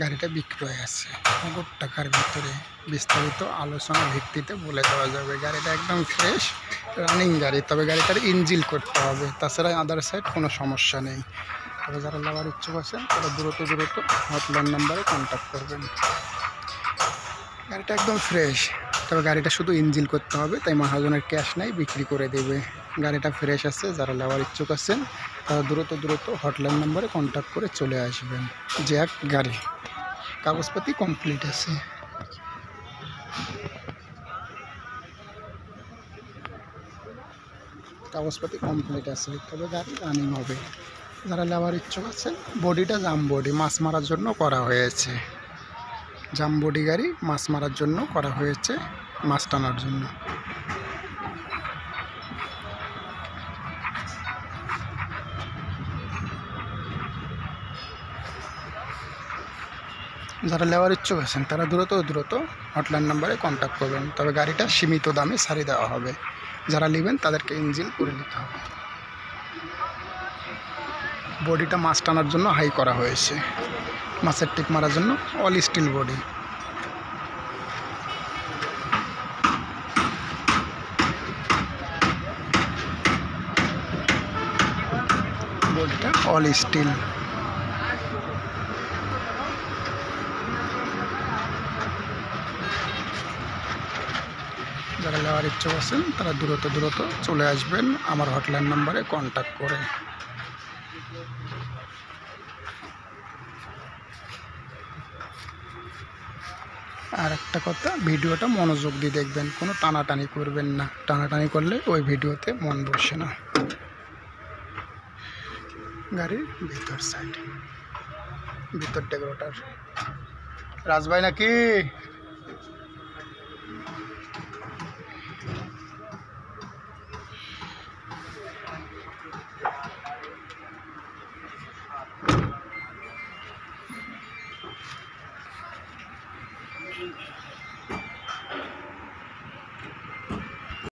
গাড়িটা বিক্রয় আছে নগদ টাকার ভিতরে। বিস্তারিত আলোচনা ভিত্তিতে বলে দেওয়া যাবে। গাড়িটা একদম ফ্রেশ রানিং গাড়ি, তবে গাড়িটার ইঞ্জিল করতে হবে, তাছাড়া আদার সাইড কোনো সমস্যা নেই। তবে যারা নেওয়ার ইচ্ছুক আছেন তারা দ্রুত হটলাইন নাম্বারে কন্ট্যাক্ট করবেন। গাড়িটা একদম ফ্রেশ, তবে গাড়িটা শুধু ইঞ্জিল করতে হবে, তাই মহাজনের ক্যাশ নাই, বিক্রি করে দেবে। গাড়িটা ফ্রেশ আছে, যারা নেওয়ার ইচ্ছুক আছেন তারা দ্রুত হটলাইন নাম্বারে কন্ট্যাক্ট করে চলে আসবেন। জ্যাক গাড়ি, কাগজপাতি কমপ্লিট আছে। কাগজপাতি কমপ্লিট আছে, তবে গাড়ি রানিং হবে। যারা নেওয়ার ইচ্ছুক আছেন, বডিটা জাম বডি, মাছ মারার জন্য করা হয়েছে। জাম বডি গাড়ি মাছ মারার জন্য করা হয়েছে, মাছ টানার জন্য। যারা নেওয়ার ইচ্ছুক আছেন তারা দ্রুত হটলাইন নাম্বারে কন্ট্যাক্ট করবেন। তবে গাড়িটা সীমিত দামে ছাড়ি দেওয়া হবে। যারা নেবেন তাদেরকে ইঞ্জিন করে নিতে হবে। বডিটা মাছ টানার জন্য হাই করা হয়েছে, মাছের টিপ মারার জন্য অল স্টিল বডি। বডিটা অল স্টিল। যারা নেওয়ার ইচ্ছুক আছেন তারা দ্রুত চলে আসবেন আমার হটলাইন নাম্বারে কন্ট্যাক্ট করে। আর একটা কথা, ভিডিওটা মনোযোগ দিয়ে দেখবেন, কোনো টানাটানি করবেন না। টানাটানি করলে ওই ভিডিওতে মন বসে না। গাড়ির ভিতর সাইড, ভিতর ডেকোরেটর। রাজভাই নাকি?